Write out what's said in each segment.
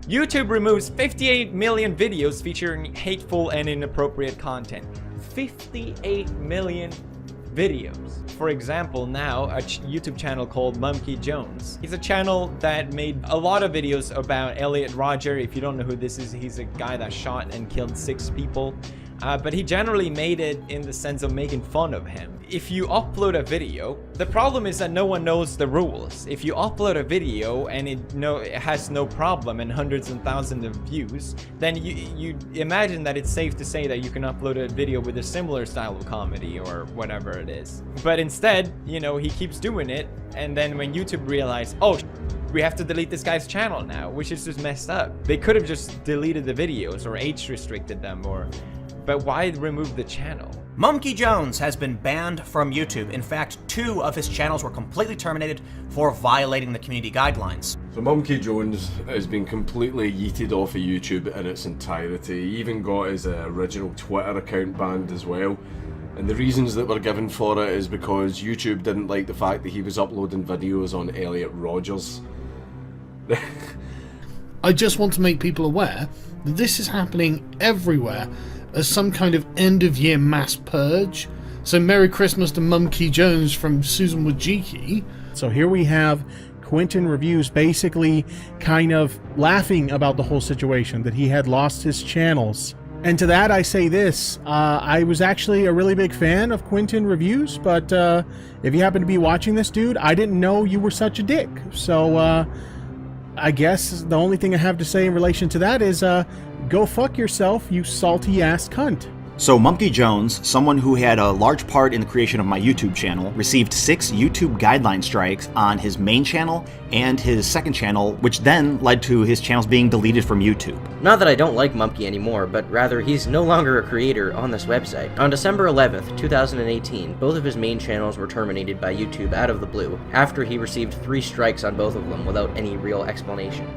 YouTube removes 58 million videos featuring hateful and inappropriate content. 58 million videos. For example, now a YouTube channel called Monkey Jones. He's a channel that made a lot of videos about Elliot Rodger. If you don't know who this is, he's a guy that shot and killed 6 people. But he generally made it in the sense of making fun of him. If you upload a video, the problem is that no one knows the rules. If you upload a video and it has no problem and hundreds and thousands of views, then you imagine that it's safe to say that you can upload a video with a similar style of comedy or whatever it is. But instead, you know, he keeps doing it, and then when YouTube realized, oh, we have to delete this guy's channel now, which is just messed up. They could have just deleted the videos or age restricted them, but why remove the channel? Monkey Jones has been banned from YouTube. In fact, 2 of his channels were completely terminated for violating the community guidelines. So Monkey Jones has been completely yeeted off of YouTube in its entirety. He even got his original Twitter account banned as well. And the reasons that were given for it is because YouTube didn't like the fact that he was uploading videos on Elliot Rodgers. I just want to make people aware that this is happening everywhere as some kind of end-of-year mass purge. So Merry Christmas to Monkey Jones from Susan Wojcicki. So here we have Quentin Reviews basically kind of laughing about the whole situation, that he had lost his channels. And to that I say this, I was actually a really big fan of Quentin Reviews, but if you happen to be watching this, dude, I didn't know you were such a dick. So I guess the only thing I have to say in relation to that is go fuck yourself, you salty ass cunt. So Monkey Jones, someone who had a large part in the creation of my YouTube channel, received 6 YouTube guideline strikes on his main channel and his second channel, which then led to his channels being deleted from YouTube. Not that I don't like Monkey anymore, but rather he's no longer a creator on this website. On December 11th, 2018, both of his main channels were terminated by YouTube out of the blue, after he received 3 strikes on both of them without any real explanation.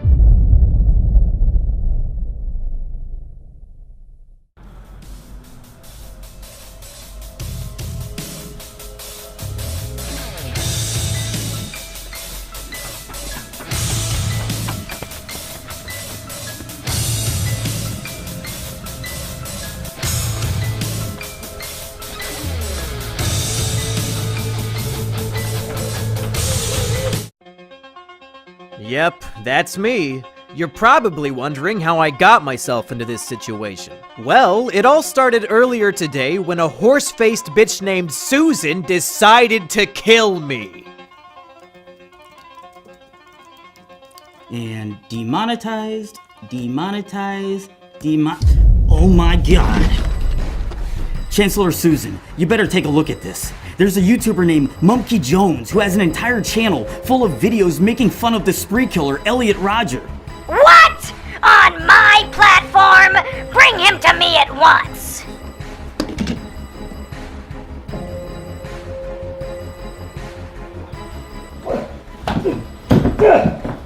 Yep, that's me. You're probably wondering how I got myself into this situation. Well, it all started earlier today when a horse-faced bitch named Susan decided to kill me. And demonetized, oh my god. Chancellor Susan, you better take a look at this. There's a YouTuber named Monkey Jones who has an entire channel full of videos making fun of the spree killer Elliot Rodger. What? On my platform? Bring him to me at once!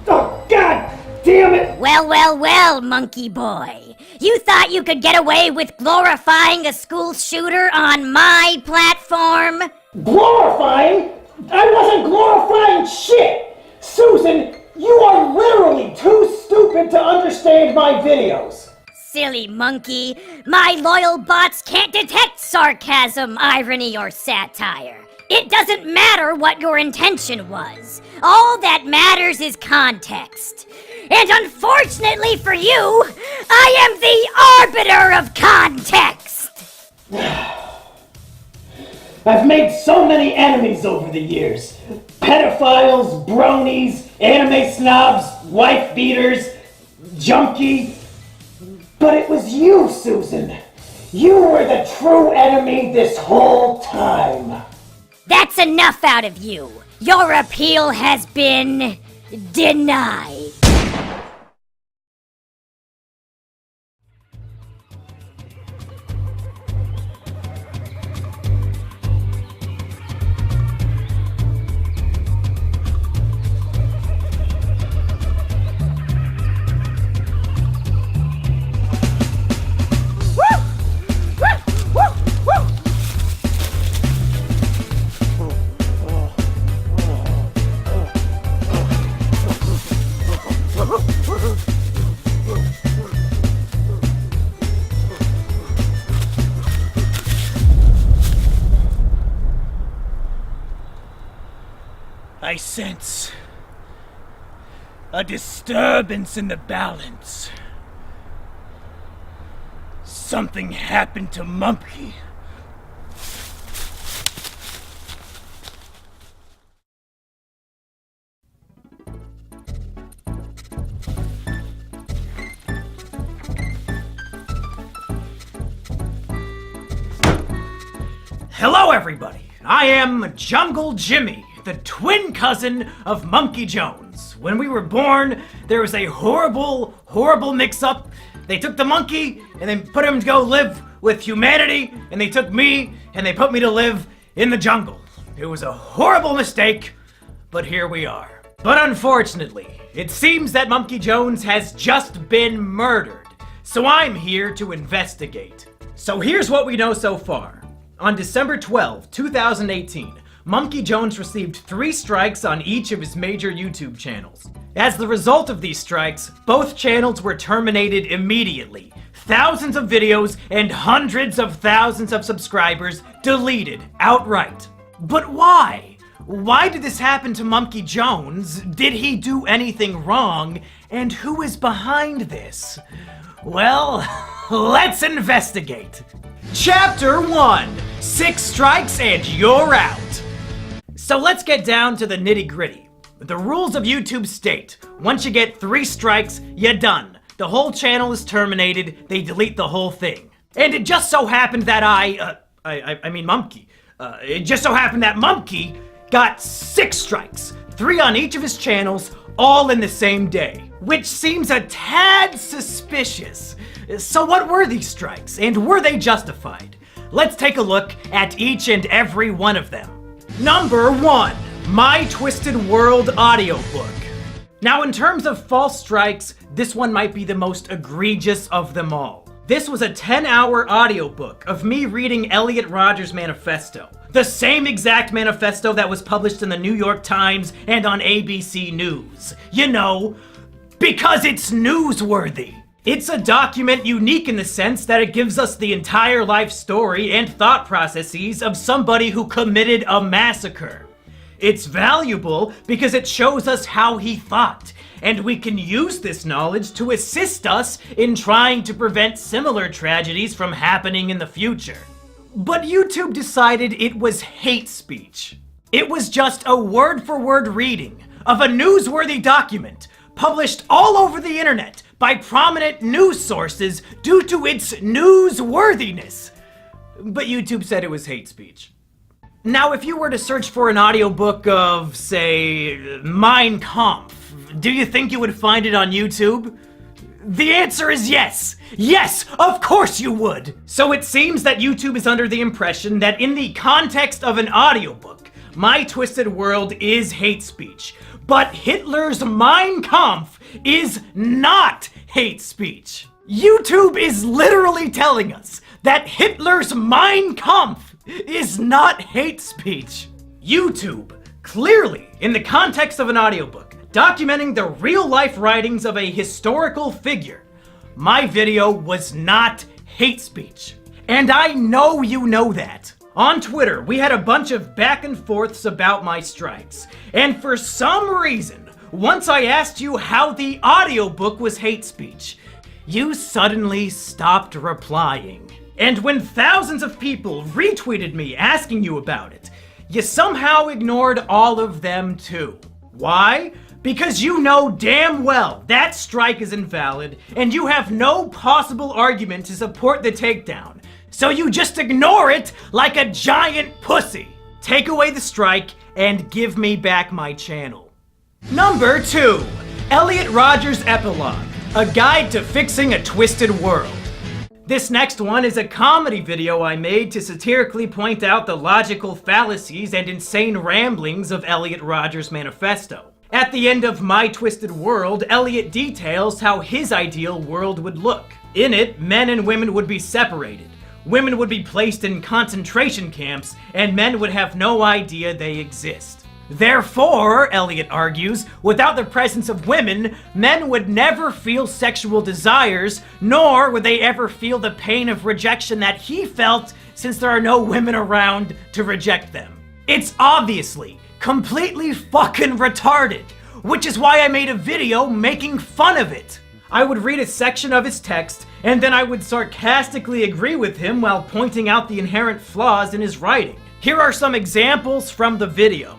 Oh, God damn it! Well, monkey boy. You thought you could get away with glorifying a school shooter on my platform? Glorifying? I wasn't glorifying shit! Susan, you are literally too stupid to understand my videos. Silly monkey. My loyal bots can't detect sarcasm, irony, or satire. It doesn't matter what your intention was. All that matters is context. And unfortunately for you, I am the arbiter of context! I've made so many enemies over the years. Pedophiles, bronies, anime snobs, wife beaters, junkie. But it was you, Susan. You were the true enemy this whole time. That's enough out of you. Your appeal has been denied. I sense a disturbance in the balance. Something happened to Mumpy. Hello, everybody. I am Jungle Jimmy, the twin cousin of Monkey Jones. When we were born, there was a horrible, horrible mix-up. They took the monkey and then put him to go live with humanity, and they took me and they put me to live in the jungle. It was a horrible mistake, but here we are. But unfortunately, it seems that Monkey Jones has just been murdered, so I'm here to investigate. So here's what we know so far. On December 12, 2018, Monkey Jones received 3 strikes on each of his major YouTube channels. As the result of these strikes, both channels were terminated immediately. Thousands of videos and hundreds of thousands of subscribers deleted outright. But why? Why did this happen to Monkey Jones? Did he do anything wrong? And who is behind this? Well, let's investigate. Chapter 1, 6 strikes and you're out. So let's get down to the nitty-gritty. The rules of YouTube state, once you get 3 strikes, you're done. The whole channel is terminated, they delete the whole thing. And it just so happened that Monkey. It just so happened that Monkey got 6 strikes, 3 on each of his channels, all in the same day. Which seems a tad suspicious. So what were these strikes, and were they justified? Let's take a look at each and every one of them. Number 1, My Twisted World audiobook. Now in terms of false strikes, this one might be the most egregious of them all. This was a 10-hour audiobook of me reading Elliot Rodgers' manifesto. The same exact manifesto that was published in the New York Times and on ABC News. You know, because it's newsworthy. It's a document unique in the sense that it gives us the entire life story and thought processes of somebody who committed a massacre. It's valuable because it shows us how he thought, and we can use this knowledge to assist us in trying to prevent similar tragedies from happening in the future. But YouTube decided it was hate speech. It was just a word-for-word reading of a newsworthy document published all over the internet by prominent news sources due to its newsworthiness. But YouTube said it was hate speech. Now, if you were to search for an audiobook of, say, Mein Kampf, do you think you would find it on YouTube? The answer is yes! Yes, of course you would! So it seems that YouTube is under the impression that in the context of an audiobook, My Twisted World is hate speech. But Hitler's Mein Kampf is not hate speech. YouTube is literally telling us that Hitler's Mein Kampf is not hate speech. YouTube, clearly, in the context of an audiobook, documenting the real-life writings of a historical figure, my video was not hate speech. And I know you know that. On Twitter, we had a bunch of back and forths about my strikes. And for some reason, once I asked you how the audiobook was hate speech, you suddenly stopped replying. And when thousands of people retweeted me asking you about it, you somehow ignored all of them too. Why? Because you know damn well that strike is invalid, and you have no possible argument to support the takedown. So you just ignore it like a giant pussy. Take away the strike and give me back my channel. Number 2, Elliot Rodgers' Epilogue, a guide to fixing a twisted world. This next one is a comedy video I made to satirically point out the logical fallacies and insane ramblings of Elliot Rodgers' manifesto. At the end of My Twisted World, Elliot details how his ideal world would look. In it, men and women would be separated. Women would be placed in concentration camps, and men would have no idea they exist. Therefore, Elliot argues, without the presence of women, men would never feel sexual desires, nor would they ever feel the pain of rejection that he felt since there are no women around to reject them. It's obviously completely fucking retarded, which is why I made a video making fun of it. I would read a section of his text, and then I would sarcastically agree with him while pointing out the inherent flaws in his writing. Here are some examples from the video.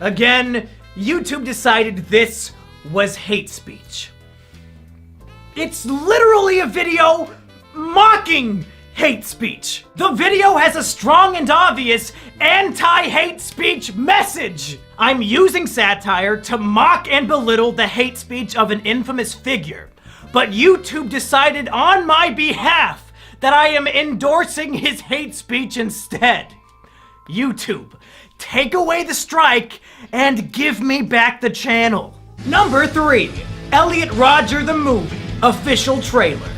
Again, YouTube decided this was hate speech. It's literally a video mocking hate speech. The video has a strong and obvious anti-hate speech message. I'm using satire to mock and belittle the hate speech of an infamous figure, but YouTube decided on my behalf that I am endorsing his hate speech instead. YouTube, take away the strike and give me back the channel. Number 3, Elliot Rodger the Movie, official trailer.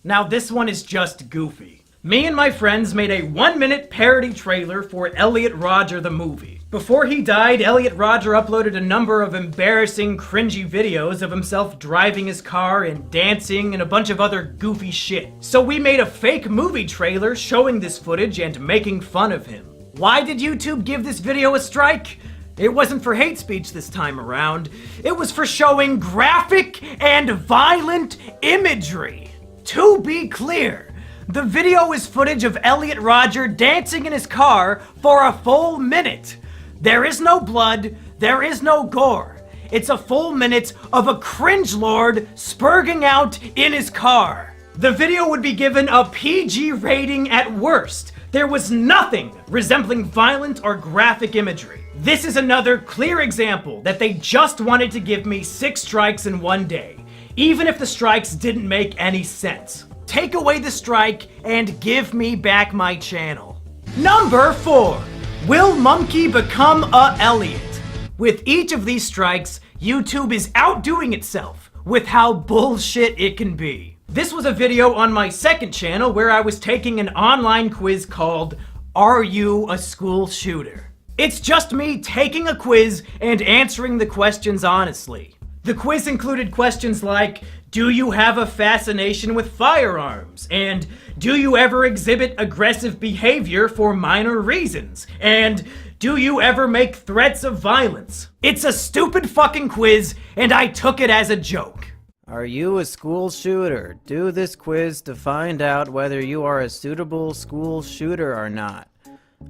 Now this one is just goofy. Me and my friends made a 1-minute parody trailer for Elliot Rodger the Movie. Before he died, Elliot Rodger uploaded a number of embarrassing, cringy videos of himself driving his car and dancing and a bunch of other goofy shit. So we made a fake movie trailer showing this footage and making fun of him. Why did YouTube give this video a strike? It wasn't for hate speech this time around. It was for showing graphic and violent imagery. To be clear, the video is footage of Elliot Rodger dancing in his car for a full minute. There is no blood, there is no gore. It's a full minute of a cringe-lord spurging out in his car. The video would be given a PG rating at worst. There was nothing resembling violent or graphic imagery. This is another clear example that they just wanted to give me 6 strikes in one day, even if the strikes didn't make any sense. Take away the strike and give me back my channel. Number 4, will Monkey become a Elliot? With each of these strikes, YouTube is outdoing itself with how bullshit it can be. This was a video on my second channel where I was taking an online quiz called Are You a School Shooter? It's just me taking a quiz and answering the questions honestly. The quiz included questions like, do you have a fascination with firearms? And do you ever exhibit aggressive behavior for minor reasons? And do you ever make threats of violence? It's a stupid fucking quiz, and I took it as a joke. Are you a school shooter? Do this quiz to find out whether you are a suitable school shooter or not.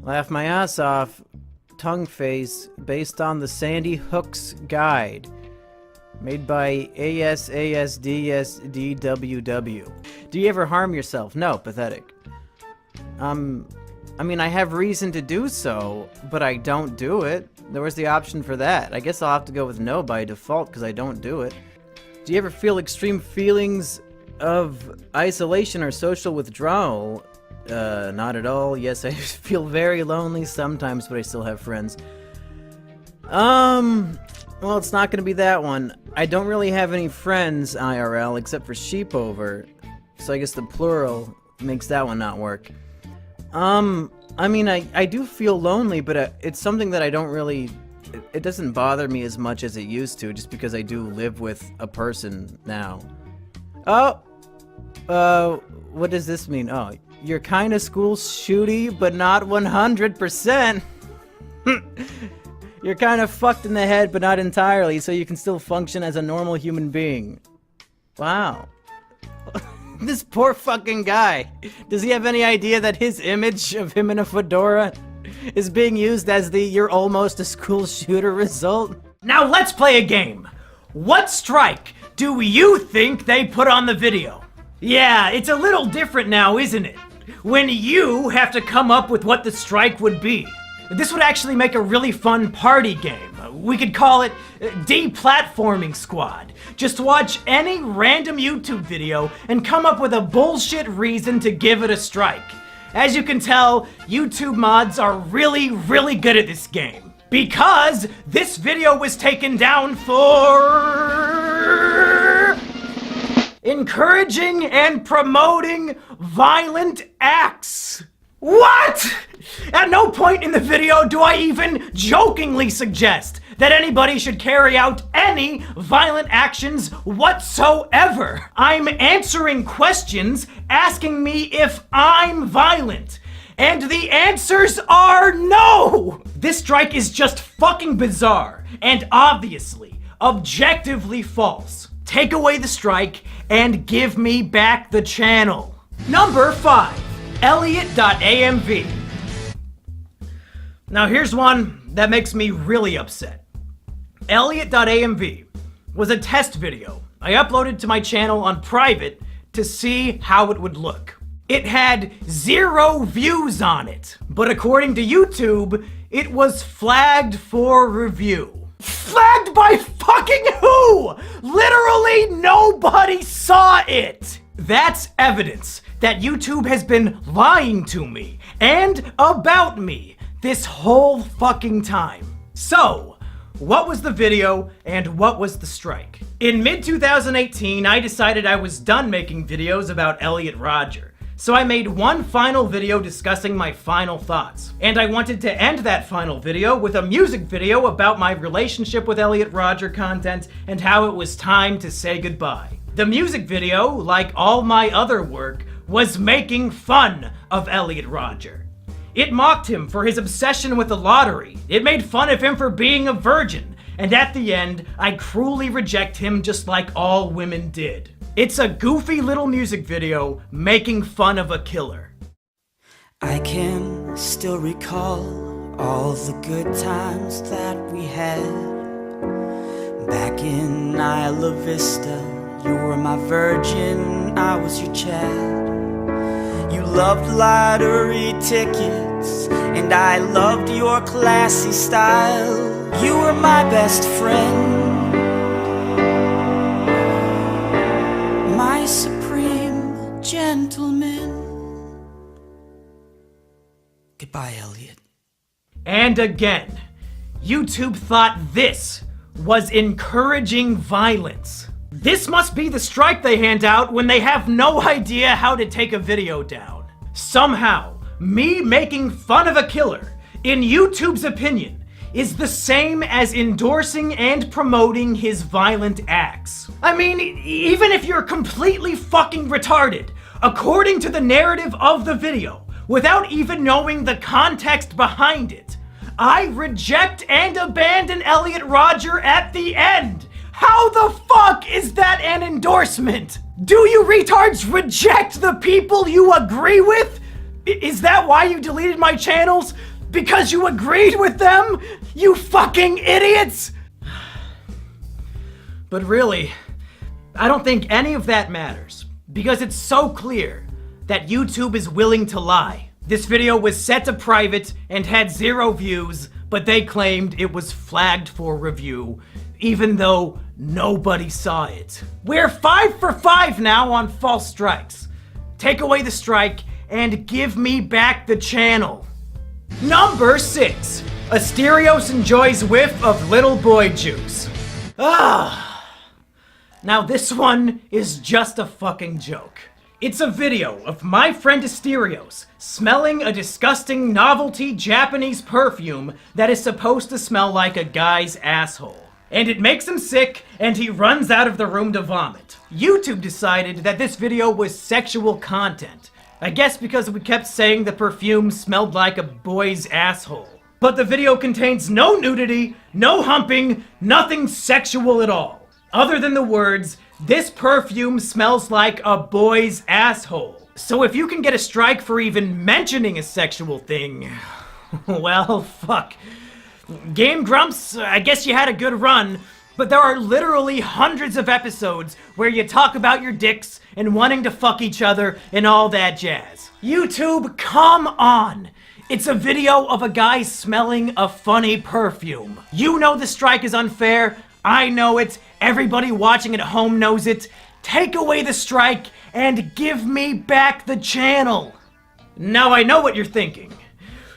Laugh my ass off, tongue face, based on the Sandy Hook's guide. Made by ASASDSDWW. Do you ever harm yourself? No, pathetic. I mean, I have reason to do so, but I don't do it. There was the option for that. I guess I'll have to go with no by default because I don't do it. Do you ever feel extreme feelings of isolation or social withdrawal? Not at all. Yes, I feel very lonely sometimes, but I still have friends. Well, it's not gonna be that one. I don't really have any friends IRL except for Sheepover, so I guess the plural makes that one not work. I mean, I do feel lonely, but it's something that I don't really it doesn't bother me as much as it used to, just because I do live with a person now. Oh! What does this mean? Oh, you're kinda school shooty, but not 100%. You're kind of fucked in the head, but not entirely, so you can still function as a normal human being. Wow. This poor fucking guy. Does he have any idea that his image of him in a fedora is being used as the "you're almost a school shooter" result? Now let's play a game. What strike do you think they put on the video? Yeah, it's a little different now, isn't it? When you have to come up with what the strike would be. This would actually make a really fun party game. We could call it Deplatforming Squad. Just watch any random YouTube video and come up with a bullshit reason to give it a strike. As you can tell, YouTube mods are really, really good at this game. Because this video was taken down for encouraging and promoting violent acts. What? At no point in the video do I even jokingly suggest that anybody should carry out any violent actions whatsoever. I'm answering questions asking me if I'm violent. And the answers are no! This strike is just fucking bizarre and obviously, objectively false. Take away the strike and give me back the channel. Number 5. Elliot.amv. Now here's one that makes me really upset. Elliot.amv was a test video I uploaded to my channel on private to see how it would look. It had 0 views on it, but according to YouTube, it was flagged for review. Flagged by fucking who? Literally nobody saw it! That's evidence that YouTube has been lying to me and about me this whole fucking time. So, what was the video and what was the strike? In mid-2018, I decided I was done making videos about Elliot Rodger. So I made one final video discussing my final thoughts. And I wanted to end that final video with a music video about my relationship with Elliot Rodger content and how it was time to say goodbye. The music video, like all my other work, was making fun of Elliot Rodger. It mocked him for his obsession with the lottery. It made fun of him for being a virgin. And at the end, I cruelly reject him just like all women did. It's a goofy little music video making fun of a killer. I can still recall all the good times that we had. Back in Isla Vista, you were my virgin, I was your Chad. You loved lottery tickets, and I loved your classy style. You were my best friend, my supreme gentleman. Goodbye, Elliot. And again, YouTube thought this was encouraging violence. This must be the strike they hand out when they have no idea how to take a video down. Somehow, me making fun of a killer, in YouTube's opinion, is the same as endorsing and promoting his violent acts. I mean, even if you're completely fucking retarded, according to the narrative of the video, without even knowing the context behind it, I reject and abandon Elliot Rodger at the end. How the fuck is that an endorsement? Do you retards reject the people you agree with? Is that why you deleted my channels? Because you agreed with them? You fucking idiots! But really, I don't think any of that matters, because it's so clear that YouTube is willing to lie. This video was set to private and had 0 views, but they claimed it was flagged for review, even though nobody saw it. We're 5 for 5 now on false strikes. Take away the strike and give me back the channel. Number 6. Asterios enjoys whiff of little boy juice. Now this one is just a fucking joke. It's a video of my friend Asterios smelling a disgusting novelty Japanese perfume that is supposed to smell like a guy's asshole. And it makes him sick, and he runs out of the room to vomit. YouTube decided that this video was sexual content. I guess because we kept saying the perfume smelled like a boy's asshole. But the video contains no nudity, no humping, nothing sexual at all. Other than the words, "This perfume smells like a boy's asshole." So if you can get a strike for even mentioning a sexual thing, well, fuck. Game Grumps, I guess you had a good run, but there are literally hundreds of episodes where you talk about your dicks and wanting to fuck each other and all that jazz. YouTube, come on! It's a video of a guy smelling a funny perfume. You know the strike is unfair. I know it. Everybody watching at home knows it. Take away the strike and give me back the channel. Now I know what you're thinking.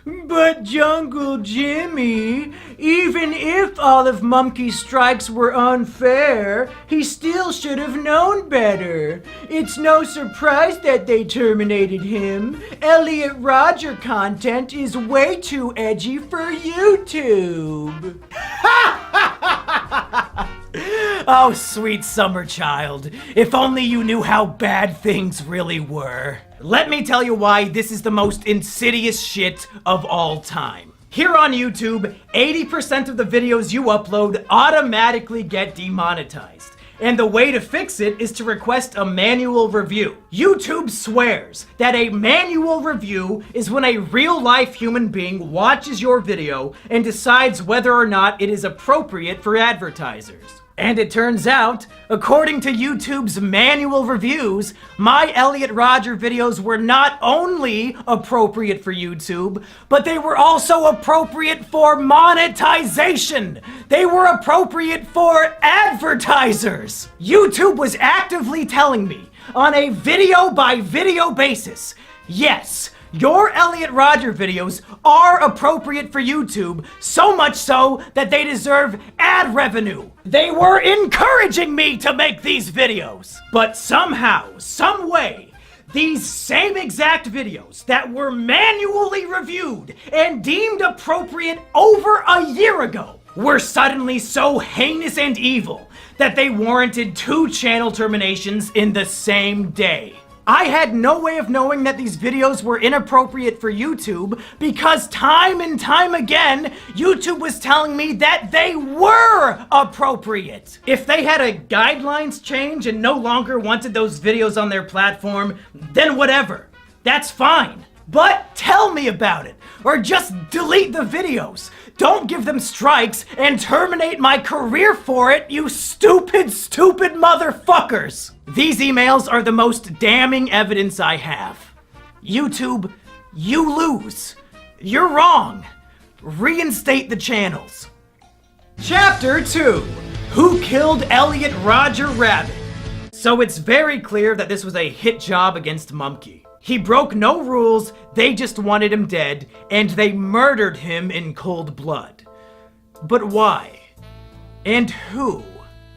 But Jungle Jimmy, even if all of Mumkey's strikes were unfair, he still should have known better. It's no surprise that they terminated him. Elliot Rodger content is way too edgy for YouTube. Oh, sweet summer child. If only you knew how bad things really were. Let me tell you why this is the most insidious shit of all time. Here on YouTube, 80% of the videos you upload automatically get demonetized. And the way to fix it is to request a manual review. YouTube swears that a manual review is when a real-life human being watches your video and decides whether or not it is appropriate for advertisers. And it turns out, according to YouTube's manual reviews, my Elliot Rodger videos were not only appropriate for YouTube, but they were also appropriate for monetization. They were appropriate for advertisers. YouTube was actively telling me on a video-by-video basis, yes, your Elliot Rodger videos are appropriate for YouTube, so much so that they deserve ad revenue. They were encouraging me to make these videos. But somehow, some way, these same exact videos that were manually reviewed and deemed appropriate over a year ago were suddenly so heinous and evil that they warranted 2 channel terminations in the same day. I had no way of knowing that these videos were inappropriate for YouTube because time and time again, YouTube was telling me that they were appropriate. If they had a guidelines change and no longer wanted those videos on their platform, then whatever. That's fine. But tell me about it, or just delete the videos. Don't give them strikes and terminate my career for it, you stupid, stupid motherfuckers! These emails are the most damning evidence I have. YouTube, you lose. You're wrong. Reinstate the channels. Chapter 2. Who Killed Elliot Rodger Rabbit? So it's very clear that this was a hit job against Mumkey. He broke no rules, they just wanted him dead, and they murdered him in cold blood. But why? And who?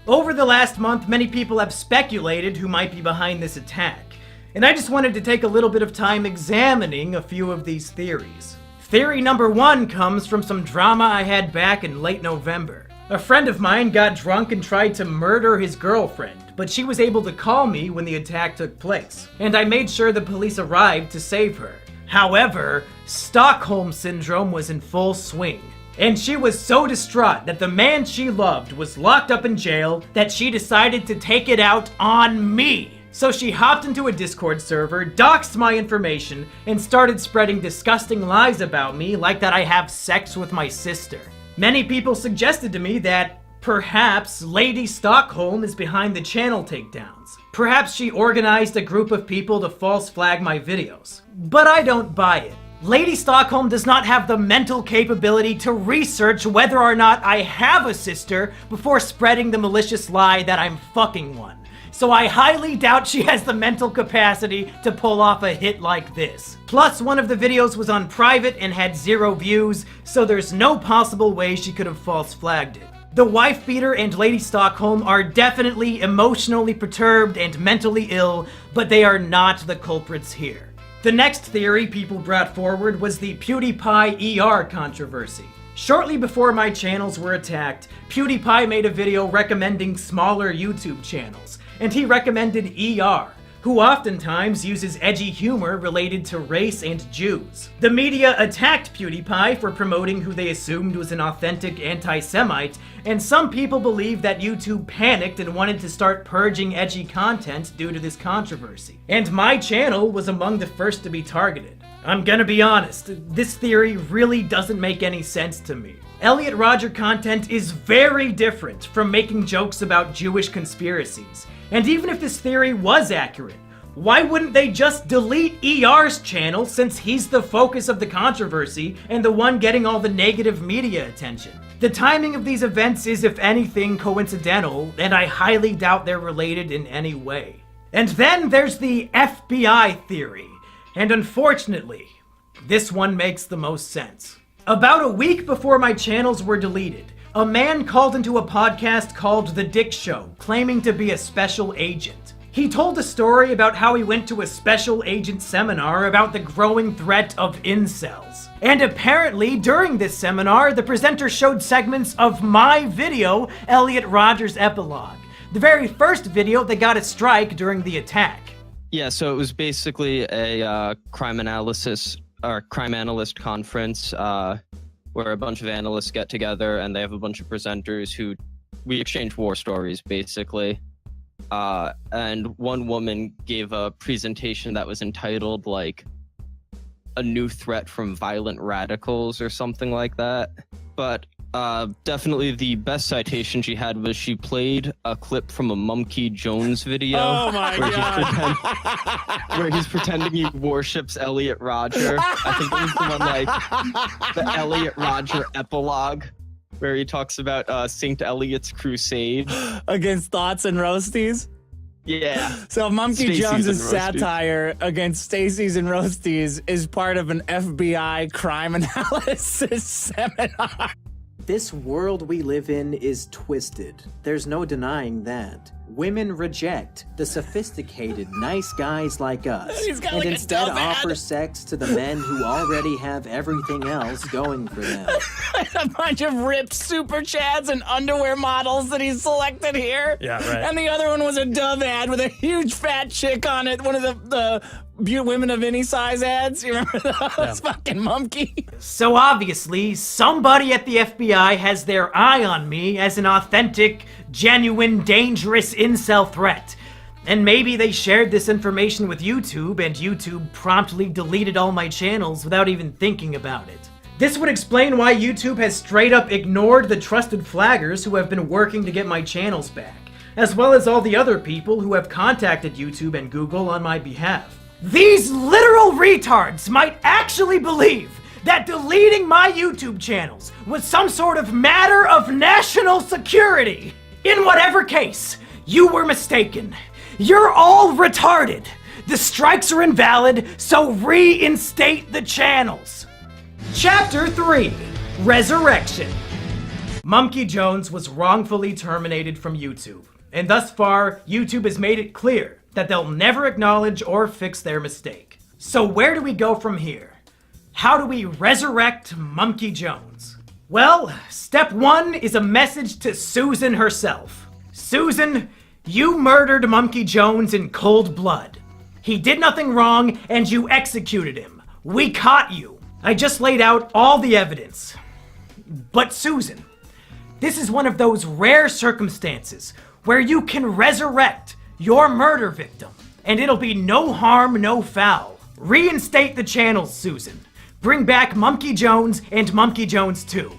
Over the last month, many people have speculated who might be behind this attack, and I just wanted to take a little bit of time examining a few of these theories. Theory number 1 comes from some drama I had back in late November. A friend of mine got drunk and tried to murder his girlfriend, but she was able to call me when the attack took place, and I made sure the police arrived to save her. However, Stockholm Syndrome was in full swing, and she was so distraught that the man she loved was locked up in jail that she decided to take it out on me. So she hopped into a Discord server, doxed my information, and started spreading disgusting lies about me, like that I have sex with my sister. Many people suggested to me that perhaps Lady Stockholm is behind the channel takedowns. Perhaps she organized a group of people to false flag my videos. But I don't buy it. Lady Stockholm does not have the mental capability to research whether or not I have a sister before spreading the malicious lie that I'm fucking one. So I highly doubt she has the mental capacity to pull off a hit like this. Plus, one of the videos was on private and had 0 views, so there's no possible way she could have false flagged it. The wife beater and Lady Stockholm are definitely emotionally perturbed and mentally ill, but they are not the culprits here. The next theory people brought forward was the PewDiePie ER controversy. Shortly before my channels were attacked, PewDiePie made a video recommending smaller YouTube channels, and he recommended ER, who oftentimes uses edgy humor related to race and Jews. The media attacked PewDiePie for promoting who they assumed was an authentic anti-Semite, and some people believe that YouTube panicked and wanted to start purging edgy content due to this controversy. And my channel was among the first to be targeted. I'm gonna be honest, this theory really doesn't make any sense to me. Elliot Rodger content is very different from making jokes about Jewish conspiracies. And even if this theory was accurate, why wouldn't they just delete ER's channel since he's the focus of the controversy and the one getting all the negative media attention? The timing of these events is, if anything, coincidental, and I highly doubt they're related in any way. And then there's the FBI theory, and unfortunately, this one makes the most sense. About a week before my channels were deleted, a man called into a podcast called The Dick Show, claiming to be a special agent. He told a story about how he went to a special agent seminar about the growing threat of incels. And apparently, during this seminar, the presenter showed segments of my video, Elliot Rodger's Epilogue, the very first video that got a strike during the attack. Yeah, so it was basically a crime analyst conference where a bunch of analysts get together and they have a bunch of presenters who we exchange war stories, basically. And one woman gave a presentation that was entitled, like, A New Threat from Violent Radicals or something like that. But definitely the best citation she had was she played a clip from a Mumkey Jones video. Oh my god! Where he's pretending he worships Elliot Rodger. I think it was the one, like, the Elliot Rodger epilogue, where he talks about St. Elliot's crusade against thoughts and roasties. Yeah. So Mumkey Stacey's Jones's and Roasties. satire against Stacey's and Roasties is part of an FBI crime analysis seminar. This world we live in is twisted. There's no denying that. Women reject the sophisticated, nice guys like us, He's got and like a instead dumb ad. offer sex to the men who already have everything else going for them. A bunch of ripped super chads and underwear models that he's selected here. Yeah, right. And the other one was a Dove ad with a huge fat chick on it. One of the women of any size ads. You remember those? Yeah. Fucking Mumkey. So obviously, somebody at the FBI has their eye on me as an authentic, genuine, dangerous incel threat. And maybe they shared this information with YouTube, and YouTube promptly deleted all my channels without even thinking about it. This would explain why YouTube has straight up ignored the trusted flaggers who have been working to get my channels back, as well as all the other people who have contacted YouTube and Google on my behalf. These literal retards might actually believe that deleting my YouTube channels was some sort of matter of national security. In whatever case, you were mistaken. You're all retarded. The strikes are invalid, so reinstate the channels. Chapter 3, Resurrection. Mumkey Jones was wrongfully terminated from YouTube, and thus far, YouTube has made it clear that they'll never acknowledge or fix their mistake. So where do we go from here? How do we resurrect Mumkey Jones? Well, step 1 is a message to Susan herself. Susan, you murdered Mumkey Jones in cold blood. He did nothing wrong, and you executed him. We caught you. I just laid out all the evidence. But Susan, this is one of those rare circumstances where you can resurrect your murder victim, and it'll be no harm, no foul. Reinstate the channels, Susan. Bring back Mumkey Jones and Mumkey Jones 2.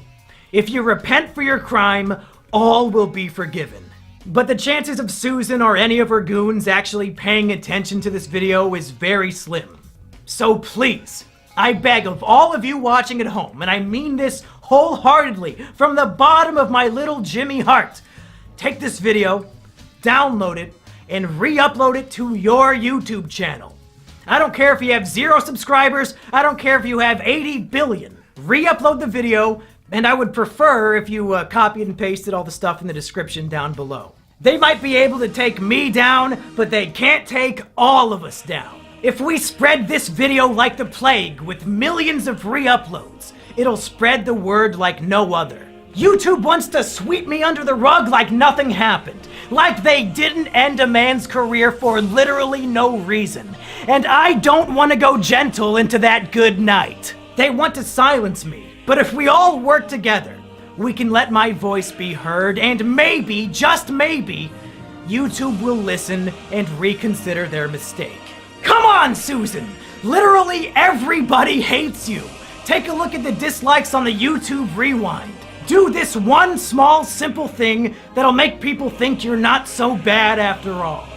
If you repent for your crime, all will be forgiven. But the chances of Susan or any of her goons actually paying attention to this video is very slim. So please, I beg of all of you watching at home, and I mean this wholeheartedly from the bottom of my little Jimmy heart, take this video, download it, and re-upload it to your YouTube channel. I don't care if you have 0 subscribers, I don't care if you have 80 billion. Re-upload the video, And I would prefer if you copied and pasted all the stuff in the description down below. They might be able to take me down, but they can't take all of us down. If we spread this video like the plague with millions of re-uploads, it'll spread the word like no other. YouTube wants to sweep me under the rug like nothing happened, like they didn't end a man's career for literally no reason. And I don't want to go gentle into that good night. They want to silence me, but if we all work together, we can let my voice be heard, and maybe, just maybe, YouTube will listen and reconsider their mistake. Come on, Susan! Literally everybody hates you! Take a look at the dislikes on the YouTube Rewind. Do this one small, simple thing that'll make people think you're not so bad after all.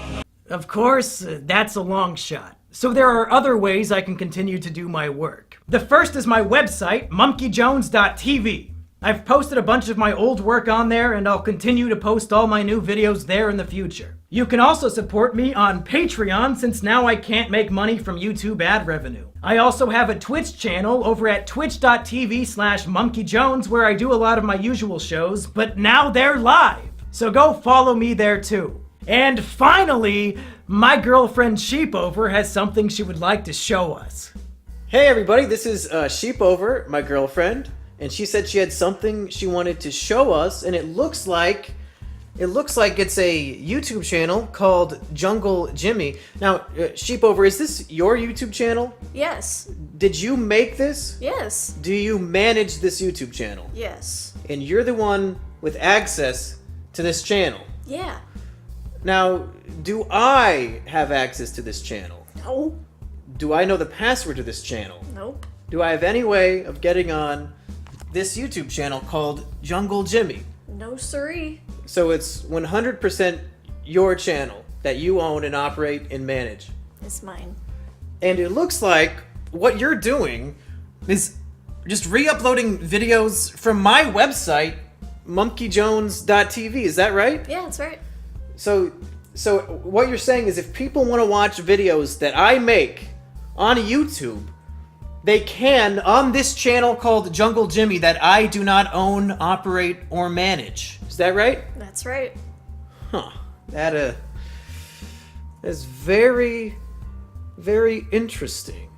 Of course, that's a long shot. So there are other ways I can continue to do my work. The first is my website, monkeyjones.tv. I've posted a bunch of my old work on there, and I'll continue to post all my new videos there in the future. You can also support me on Patreon, since now I can't make money from YouTube ad revenue. I also have a Twitch channel over at twitch.tv/monkeyjones where I do a lot of my usual shows, but now they're live. So go follow me there too. And finally, my girlfriend Sheepover has something she would like to show us. Hey everybody, this is Sheepover, my girlfriend, and she said she had something she wanted to show us, and it looks like it's a YouTube channel called Jungle Jimmy. Now, Sheepover, is this your YouTube channel? Yes. Did you make this? Yes. Do you manage this YouTube channel? Yes. And you're the one with access to this channel? Yeah. Now, do I have access to this channel? No. Do I know the password to this channel? Nope. Do I have any way of getting on this YouTube channel called Jungle Jimmy? No siree. So it's 100% your channel that you own and operate and manage. It's mine. And it looks like what you're doing is just re-uploading videos from my website, monkeyjones.tv. Is that right? Yeah, that's right. So what you're saying is if people want to watch videos that I make on YouTube, they can on this channel called Jungle Jimmy that I do not own, operate, or manage. Is that right? That's right. Huh. That is very, very interesting.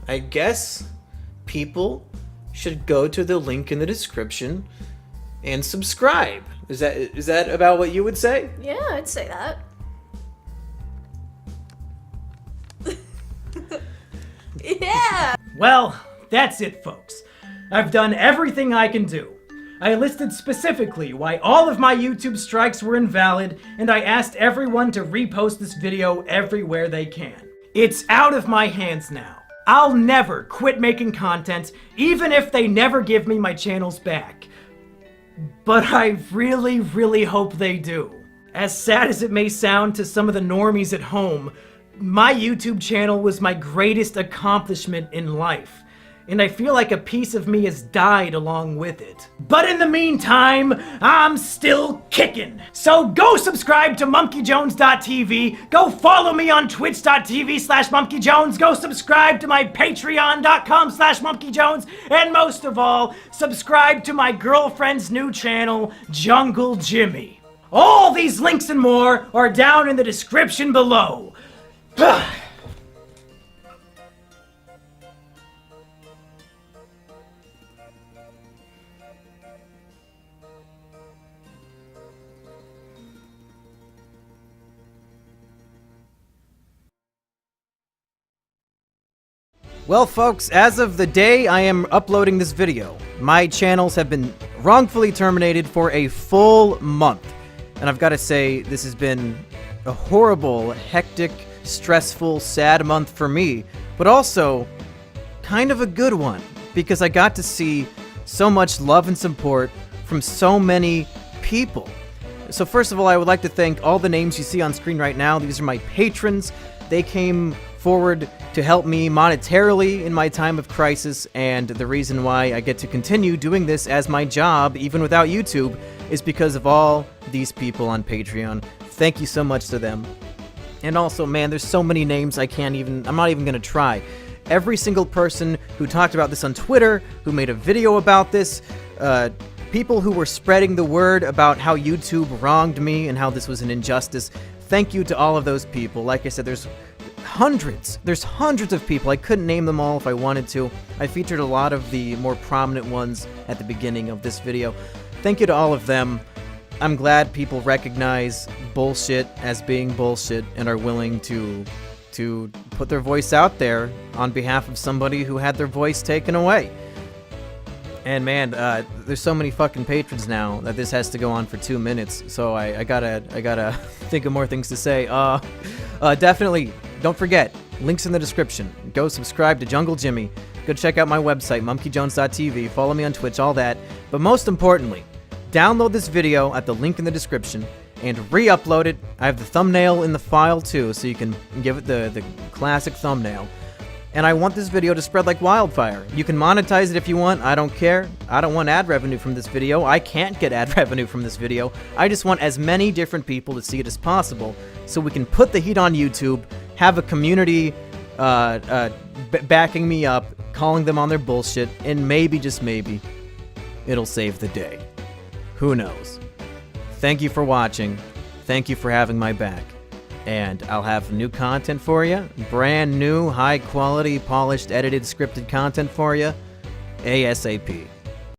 I guess people should go to the link in the description and subscribe. Is that about what you would say? Yeah, I'd say that. Yeah! Well, that's it, folks. I've done everything I can do. I listed specifically why all of my YouTube strikes were invalid, and I asked everyone to repost this video everywhere they can. It's out of my hands now. I'll never quit making content, even if they never give me my channels back. But I really, really hope they do. As sad as it may sound to some of the normies at home, my YouTube channel was my greatest accomplishment in life, and I feel like a piece of me has died along with it. But in the meantime, I'm still kicking. So go subscribe to monkeyjones.tv, go follow me on twitch.tv/monkeyjones, go subscribe to my patreon.com/monkeyjones, and most of all, subscribe to my girlfriend's new channel, Jungle Jimmy. All these links and more are down in the description below. Well, folks, as of the day I am uploading this video, my channels have been wrongfully terminated for a full month. And I've got to say, this has been a horrible, hectic, stressful, sad month for me, but also kind of a good one, because I got to see so much love and support from so many people. So first of all, I would like to thank all the names you see on screen right now. These are my patrons. They came forward to help me monetarily in my time of crisis, and the reason why I get to continue doing this as my job, even without YouTube, is because of all these people on Patreon. Thank you so much to them. And also, man, there's so many names I'm not even gonna try. every single person who talked about this on Twitter, who made a video about this, people who were spreading the word about how YouTube wronged me and how this was an injustice. Thank you to all of those people. Like I said, there's hundreds of people. I couldn't name them all if I wanted to. I featured a lot of the more prominent ones at the beginning of this video. Thank you to all of them. I'm glad people recognize bullshit as being bullshit and are willing to put their voice out there on behalf of somebody who had their voice taken away. And man, there's so many fucking patrons now that this has to go on for 2 minutes. So I gotta think of more things to say. Definitely, don't forget, links in the description. Go subscribe to Jungle Jimmy. Go check out my website, monkeyjones.tv. Follow me on Twitch, all that. But most importantly, download this video at the link in the description and re-upload it. I have the thumbnail in the file too, so you can give it the classic thumbnail. And I want this video to spread like wildfire. You can monetize it if you want. I don't care. I don't want ad revenue from this video. I can't get ad revenue from this video. I just want as many different people to see it as possible so we can put the heat on YouTube, have a community backing me up, calling them on their bullshit, and maybe, just maybe, it'll save the day. Who knows? Thank you for watching. Thank you for having my back. And I'll have new content for you. Brand new, high quality, polished, edited, scripted content for you. ASAP.